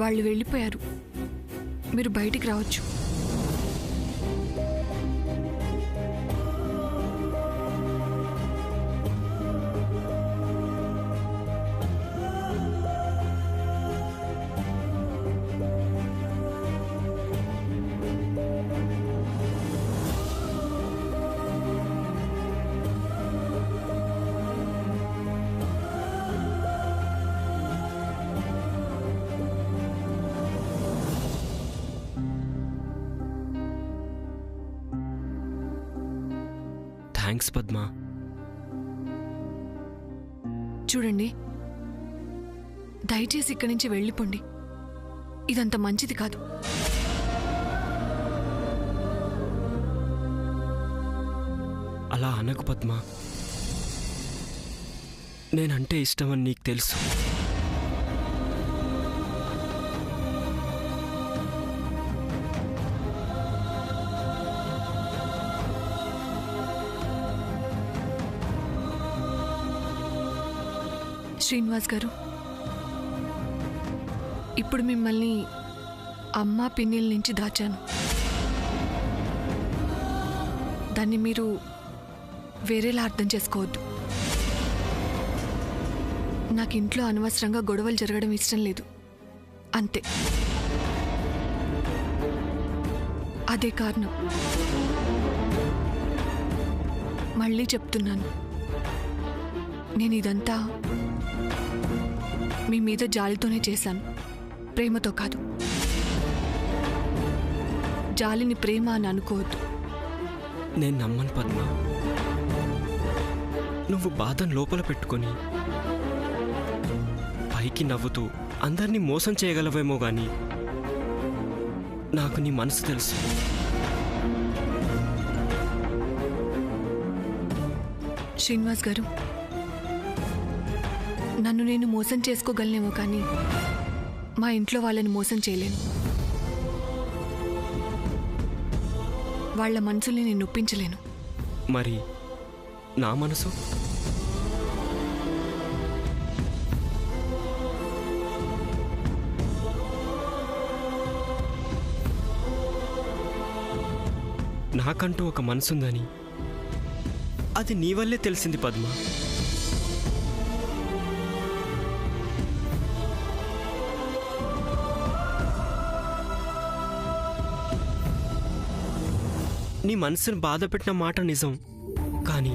వాళ్ళు వెళ్ళిపోయారు. మీరు బయటికి రావచ్చు. థ్యాంక్స్ పద్మా. చూడండి, దయచేసి ఇక్కడి నుంచి వెళ్ళిపోండి. ఇదంత మంచిది కాదు. అలా అనకు పద్మా. నేనంటే ఇష్టమని నీకు తెలుసు. శ్రీనివాస్ గారు, ఇప్పుడు మిమ్మల్ని అమ్మా పిన్నిల నుంచి దాచాను. దాన్ని మీరు వేరేలా అర్థం చేసుకోవద్దు. నాకు ఇంట్లో అనవసరంగా గొడవలు జరగడం ఇష్టం లేదు, అంతే. అదే కారణం. మళ్ళీ చెప్తున్నాను, నేను ఇదంతా మీ మీద జాలితోనే చేశాను, ప్రేమతో కాదు. జాలిని ప్రేమ అని అనుకోవద్దు. నేను నమ్మను పద్మా. నువ్వు బాధను లోపల పెట్టుకొని పైకి నవ్వుతూ అందరినీ మోసం చేయగలవేమో గాని నాకు నీ మనసు తెలుసు. శ్రీనివాస్ గారు, నన్ను నేను మోసం చేసుకోగలనేమో కానీ మా ఇంట్లో వాళ్ళని మోసం చేయలేను. వాళ్ళ మనసుల్ని నేను నొప్పించలేను. మరి నా మనసు? నాకంటూ ఒక మనసుందని అది నీ వల్లే తెలిసింది పద్మ. నీ మనసును బాధ పెట్టిన మాట నిజం, కానీ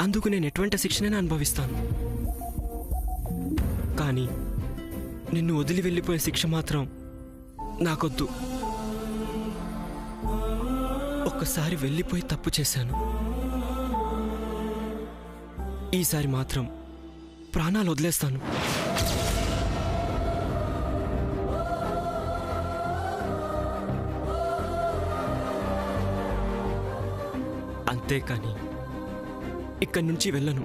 అందుకు నేను ఎటువంటి శిక్షణైనా అనుభవిస్తాను. కానీ నిన్ను వదిలి వెళ్ళిపోయే శిక్ష మాత్రం నాకొద్దు. ఒక్కసారి వెళ్ళిపోయి తప్పు చేశాను. ఈసారి మాత్రం ప్రాణాలు వదిలేస్తాను. అంతేకాని ఇక్కడి నుంచి వెళ్ళను.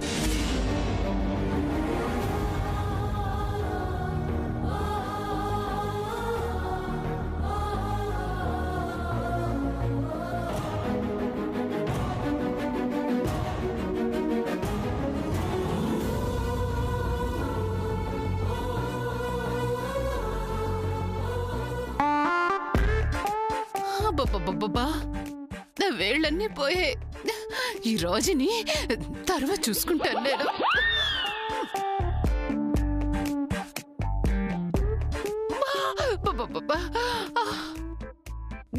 అబ్బబ్బబ్బబ్బా, నా వేళ్ళన్నీ పోయే. ఈ రోజుని తర్వాత చూసుకుంటాను నేను.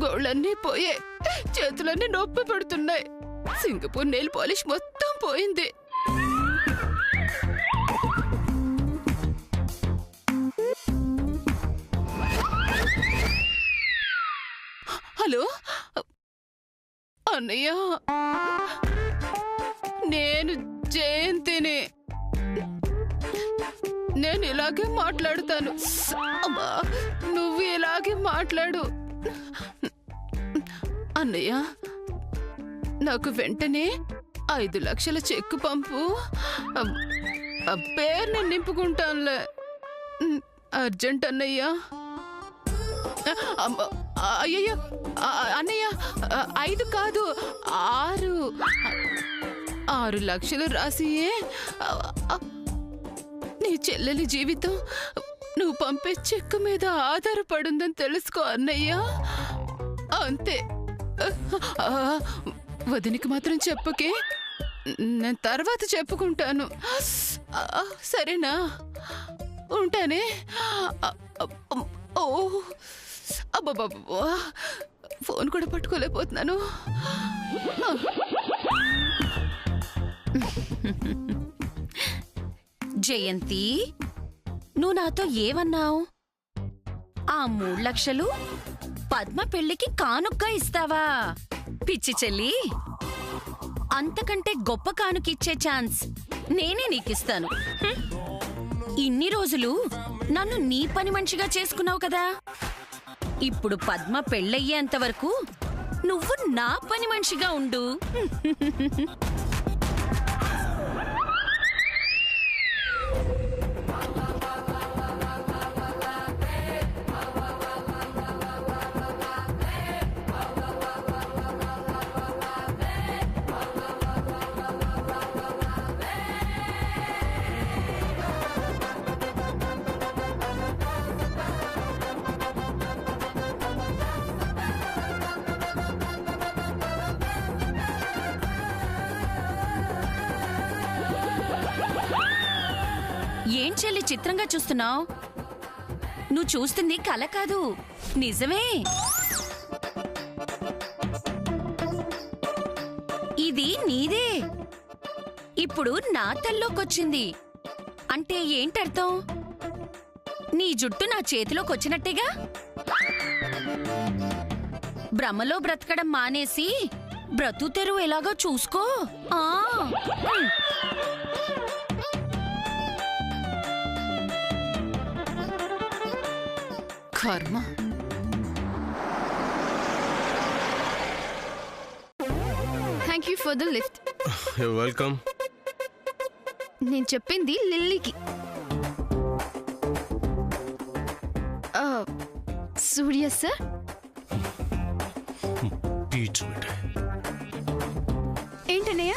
గోళ్ళన్నీ పోయే, చేతులన్నీ నొప్పి పడుతున్నాయి. సింగపూర్ నెయిల్ పాలిష్ మొత్తం పోయింది. హలో అన్నయ్య, నేను జయంతిని. నేను ఇలాగే మాట్లాడుతాను. అమ్మా, నువ్వు ఇలాగే మాట్లాడు. అన్నయ్య, నాకు వెంటనే 5 లక్షల చెక్కు పంపు. పేరు నేను నింపుకుంటానులే. అర్జెంట్ అన్నయ్య. అయ్యయ్యో అన్నయ్య, 5 కాదు 6 లక్షలు రాసియే. నీ చెల్లెలి జీవితం నువ్వు పంపే చెక్కు మీద ఆధారపడుందని తెలుసుకో అన్నయ్య. అంతే. ఆ, వదినికి మాత్రం చెప్పుకే, నేను తర్వాత చెప్పుకుంటాను. సరేనా? ఉంటానే. ఓ అబ్బా, ఫోన్ కూడా పట్టుకోలేకపోతున్నాను. జయంతి, నువ్వు నాతో ఏమన్నావు? ఆ 3 లక్షలు పద్మ పెళ్లికి కానుగ్గా ఇస్తావా? పిచ్చి చెల్లి, అంతకంటే గొప్ప కానుకిచ్చే ఛాన్స్ నేనే నీకిస్తాను. ఇన్ని రోజులు నన్ను నీ పని మనిషిగా చేసుకున్నావు కదా, ఇప్పుడు పద్మ పెళ్ళయ్యేంత వరకు నువ్వు నా పని మనిషిగా ఉండు. ఏం చెల్లి చిత్రంగా చూస్తున్నావు? నువ్వు చూస్తుంది కల కాదు, నిజమే. ఇది నీదే. ఇప్పుడు నా తల్లోకొచ్చింది అంటే ఏంటర్థం? నీ జుట్టు నా చేతిలోకొచ్చినట్టేగా. భ్రమలో బ్రతకడం మానేసి బ్రతుతెరువు ఎలాగో చూసుకో. కర్మ. Thank you for the lift. Welcome. నేను చెప్పింది లిల్లీకి. సూర్య సార్, ఏంటన్నయ్య?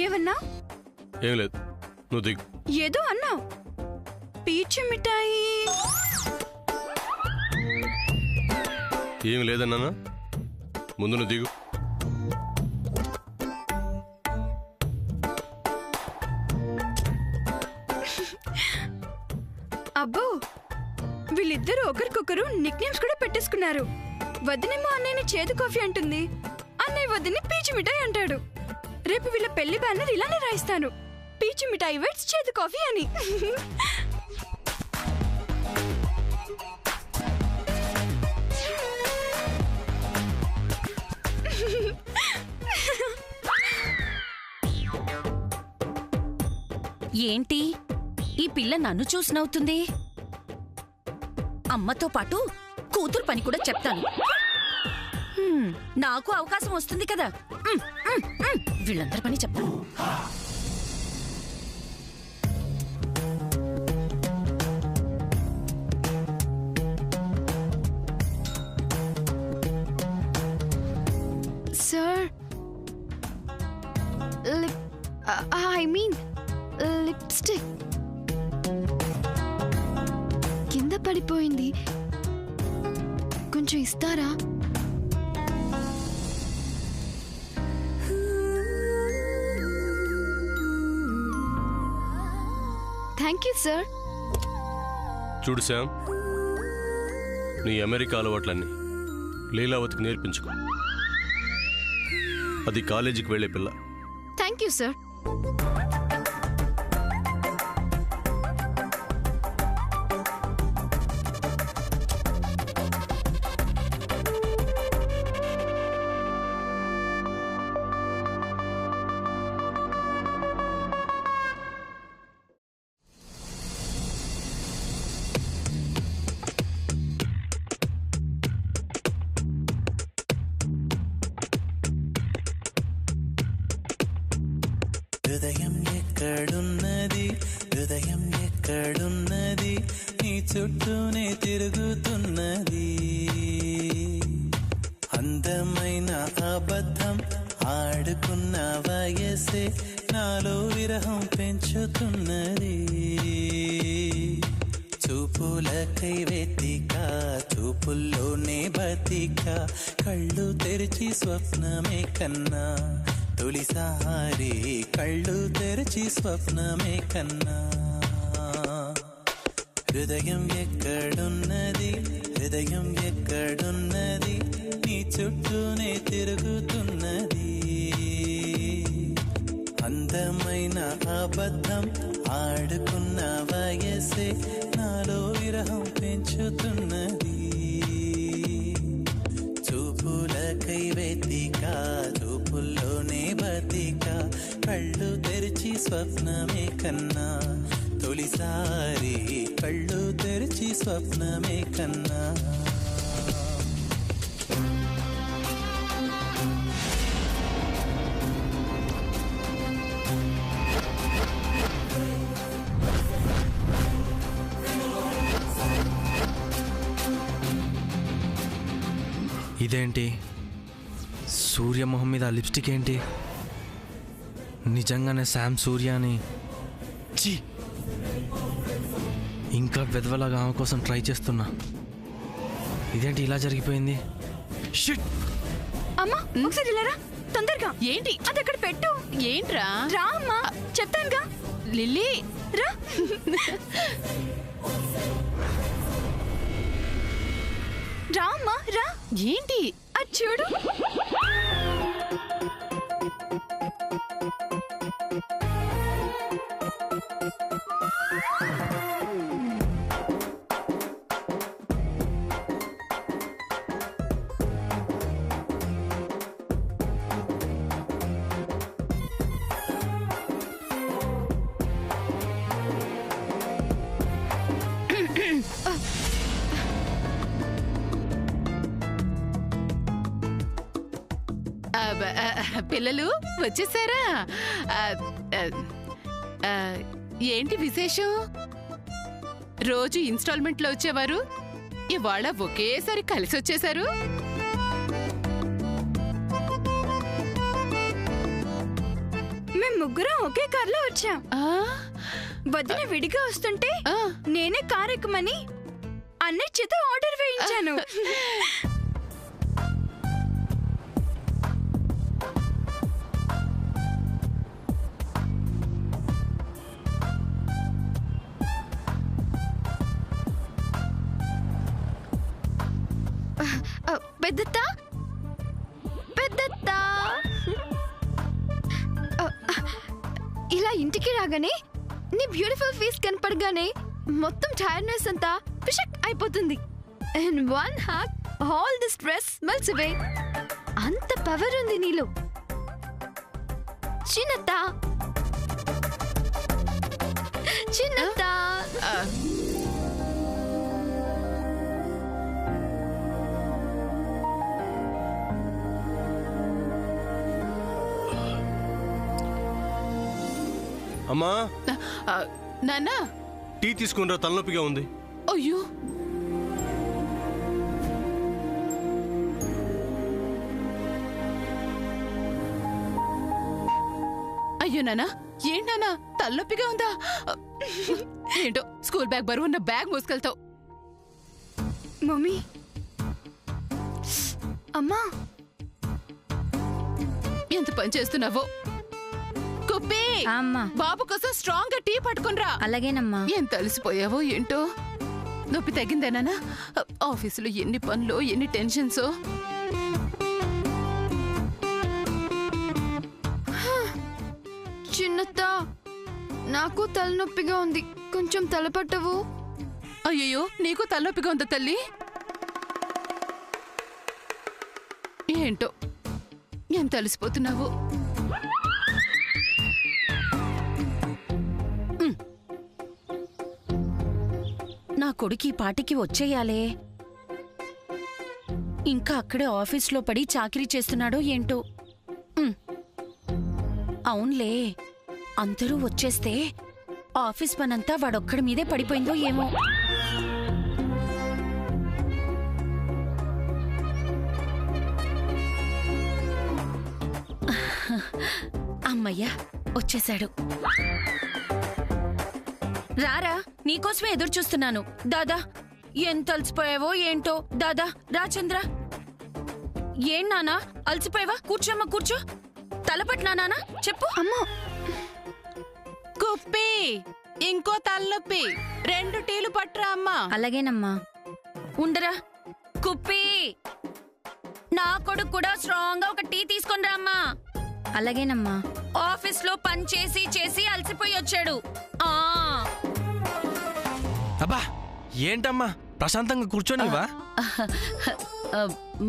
ఏమన్నా? ఏం లేదు, నువ్వు దిగు. ఏదో అన్నావు. పీచు మిఠాయి. ఏమి లేదన్నానా? ముందు నువ్వు దిగు. అబ్బో, వీళ్ళిద్దరూ ఒకరికొకరు నిక్ నేమ్స్ కూడా పెట్టేసుకున్నారు. వదినేమో అన్నయ్యని చేదు కాఫీ అంటుంది, అన్నయ్య వదిని పీచు మిఠాయి అంటాడు. రేపు వీళ్ళ పెళ్లి బ్యానర్ ఇలానే రాయిస్తాను, పీచు మిఠాయి వెట్స్ చేదు కాఫీ అని. ఏంటి ఈ పిల్ల నన్ను చూసి నవ్వుతుంది? అమ్మతో పాటు కూతురు పని కూడా చెప్తాను. నాకు అవకాశం వస్తుంది కదా, వీళ్ళందరి పని చెప్తాను. సార్, ఐ మీన్ లిప్స్టిక్ కింద పడిపోయింది, కొంచెం ఇస్తారా? Thank you sir. చూడు శ్యామ్, నీ అమెరికా అలవాట్లన్నీ లీలావతికి నేర్పించుకో. అది కాలేజీకి వెళ్లే పిల్ల. Thank you sir. హృదయం ఎక్కడున్నది, హృదయం ఎక్కడున్నది, నీ చుట్టూనే తిరుగుతున్నది. అందమైన అబద్ధం ఆడుకున్న వయసే నాలో విరహం పెంచుతున్నది. చూపులకై వెతిక చూపుల్లోనే బతిక కళ్ళు తెరిచి స్వప్నమే కన్నా తొలిసారి కళ్ళు తెరిచి స్వప్నమే కన్నా హృదయం ఎక్కడున్నది హృదయం ఎక్కడున్నది నీ చుట్టూనే తిరుగుతున్నది అందమైన అబద్ధం ఆడుకున్న వయసే నాలో విరహం పెంచుతున్నది చూపులకై వెతిక చూపుల్లోనే బతిక కళ్ళు తెరిచి స్వప్నమే కన్నా తొలిసారి కళ్ళు తెరిచి స్వప్నమే కన్నా ఇదేంటి సూర్య మొహం మీద లిప్స్టిక్ ఏంటి నిజంగానే శామ్ సూర్యాని ఛీ ఇంకా వెదవలాగా ఆమె కోసం ట్రై చేస్తున్నా ఇదేంటి ఇలా జరిగిపోయింది షిట్ అమ్మా ఒకసారి ఇలా రా తొందరగా ఏంటి అది అక్కడ పెట్టు ఏంట్రా రా అమ్మా చెప్తానుగా లిల్లీ రా రా అమ్మా రా ఏంటి అది చూడు పిల్లలు వచ్చేసారా ఏంటి విశేషం రోజు ఇన్స్టాల్మెంట్ లో వచ్చేవారు ఇవాళ ఒకేసారి కలిసి వచ్చేసారు మేము ముగ్గురం ఒకే కార్లో వచ్చాం వదిన విడిగా వస్తుంటే నేనే కార్ ఎక్కమని అన్నయ్య చేత ఆర్డర్ వేయించాను పెద్దత్త పెద్దత్త ఇలా ఇంటికి రాగానే నీ బ్యూటిఫుల్ ఫేస్ కనపడగానే మొత్తం టైర్డ్నెస్ అంతా పిషక్ అయిపోతుంది and one hug all the stress melts away అంత పవర్ ఉంది నీలో చిన్నత్త చిన్నత్త అమ్మా నాన్నా టీ తీసుకునిరా తలనొప్పిగా ఉంది అయ్యో అయ్యో నానా ఏంటన్నా తలనొప్పిగా ఉందా ఏంటో స్కూల్ బ్యాగ్ బరువు ఉన్న బ్యాగ్ మోసుకెళ్తావు మమ్మీ అమ్మా ఎంత పని చేస్తున్నావో కుప్పి అమ్మా బాబు కోసం స్ట్రాంగ్ గా టీ పట్టుకునిరా అలాగేనమ్మా ఎంత అలసిపోయావో ఏంటో నొప్పి తగ్గిందేనా ఆఫీసులో ఎన్ని పనులు ఎన్ని టెన్షన్స్ చిన్నత్త నాకు తలనొప్పిగా ఉంది కొంచెం తలపట్టవు అయ్యో నీకు తలనొప్పిగా ఉందా తల్లి ఏంటో ఎంత అలసిపోతున్నావు నా కొడుకు ఈ పాటికి వచ్చేయాలే ఇంకా అక్కడే ఆఫీస్లో పడి చాకిరీ చేస్తున్నాడో ఏంటో అవునులే అందరూ వచ్చేస్తే ఆఫీస్ పనంతా వాడొక్కడి మీదే పడిపోయిందో ఏమో అమ్మయ్యా వచ్చేశాడు రారా, నీకోసమే ఎదురు చూస్తున్నాను. దాదా, ఎంత అలసిపోయావో ఏంటో. దాదా రా. చంద్ర, ఏం నానా అలసిపోయావా? కూర్చోమ్మా, కూర్చో. తలపట్నా నానా? చెప్పు. అమ్మో, కుప్పి, ఇంకో తలనొప్పి, 2 టీలు పట్టురా అమ్మా. అలాగేనమ్మా. ఉండరా. కుప్పి, నా కొడుకు కూడా స్ట్రాంగ్ గా ఒక టీ తీసుకొని రామ్మా. అలాగేనమ్మా. ఆఫీస్ లో పని చేసి చేసి అలసిపోయి వచ్చాడు. అబ్బా, ఏంటమ్మా ప్రశాంతంగా కూర్చోనివా?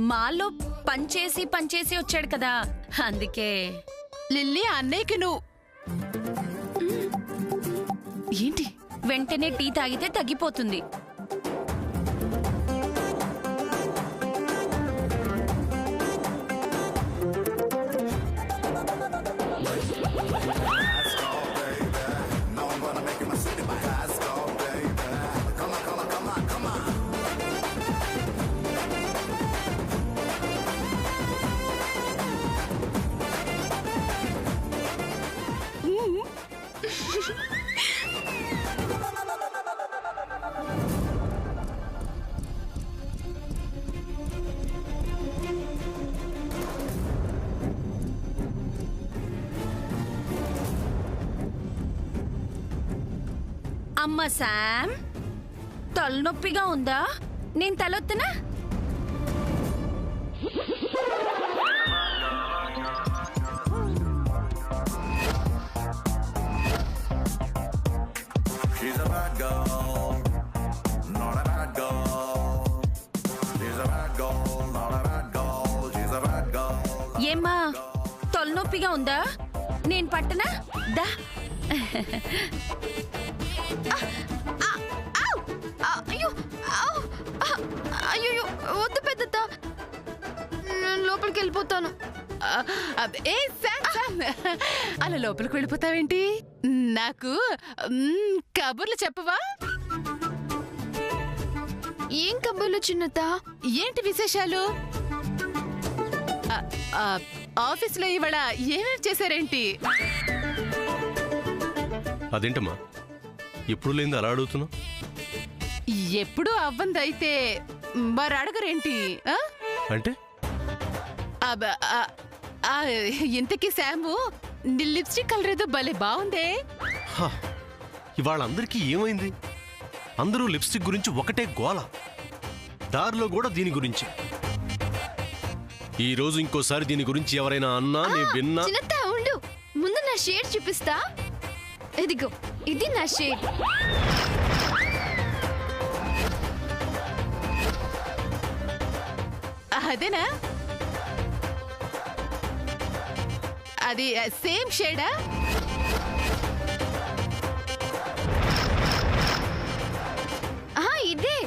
మాలో పనిచేసి వచ్చాడు కదా, అందుకే. లిల్లీ, అన్నయ్యకి నువ్వు ఏంటి వెంటనే టీ తాగితే తగ్గిపోతుంది. అమ్మ శామ్, తలనొప్పిగా ఉందా? నేను తలొత్తనా? ఏమ్మా, తలనొప్పిగా ఉందా? నేను పట్టనా? దా. అయ్యో, వద్దు పెద్దత్త, లోపలికి వెళ్ళిపోతాను. ఏ శామ్, శామ్, అలా లోపలికి వెళ్ళిపోతావేంటి? నాకు కబుర్లు చెప్పవా? ఏం కబుర్లు చిన్నత? ఏంటి విశేషాలు? ఆఫీసులో ఇవాళ ఏమేమి చేశారేంటి? అదేంటమ్మా ఎప్పుడు లేని అలా అడుగుతున్నావు? ఎప్పుడు అవ్వందైతే మరి అడగరేంటి? అంటే ఇంతకీ శాము, నీ లిప్స్టిక్ కలర్ ఏదో భలే బాగుందే. ఇవాళ అందరికీ ఏమైంది? అందరూ లిప్స్టిక్ గురించి ఒకటే గోల. దారిలో కూడా దీని గురించి. ఈ రోజు ఇంకోసారి దీని గురించి ఎవరైనా అన్నా నేను విన్నా. చిన్నత ఉండు, ముందు నా షేడ్ చూపిస్తా. ఇదిగో, ఇది నా షేడ్. అదేనా? అది సేమ్ షేడా? ఇదే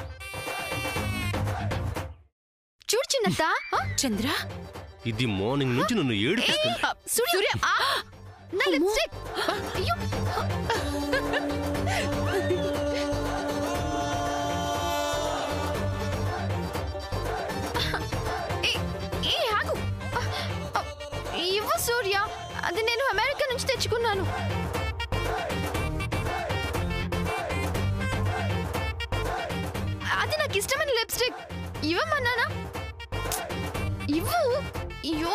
చూడు చిన్నత. చంద్ర, ఇది మార్నింగ్ నుంచి నన్ను ఏడిపిస్తుంది. సూర్య, నా లిప్స్టిక్. అయ్యో, ఆగు. ఇవ్వు సూర్య, అది నేను అమెరికా నుంచి తెచ్చుకున్నాను. అది నాకు ఇష్టమైన లిప్స్టిక్. ఇవ్వమన్నానా? ఇవ్వు. అయ్యో,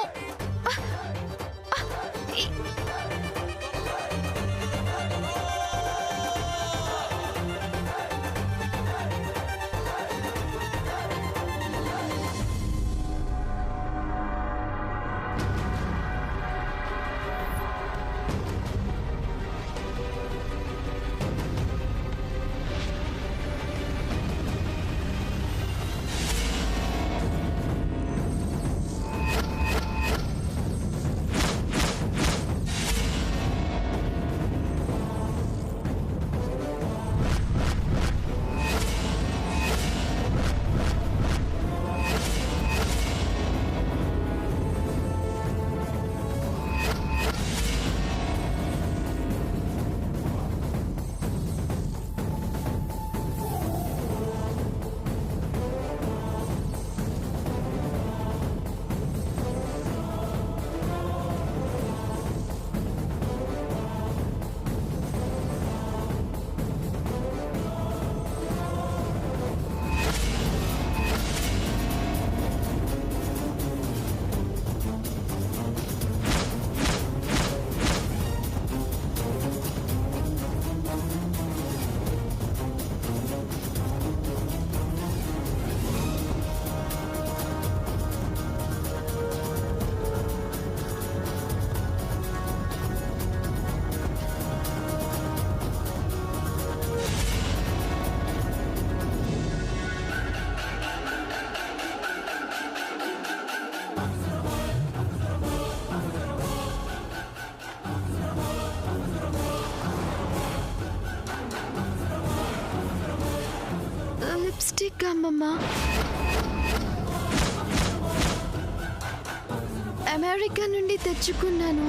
అమ్మమ్మ. అమెరికా నుండి తెచ్చుకున్నాను.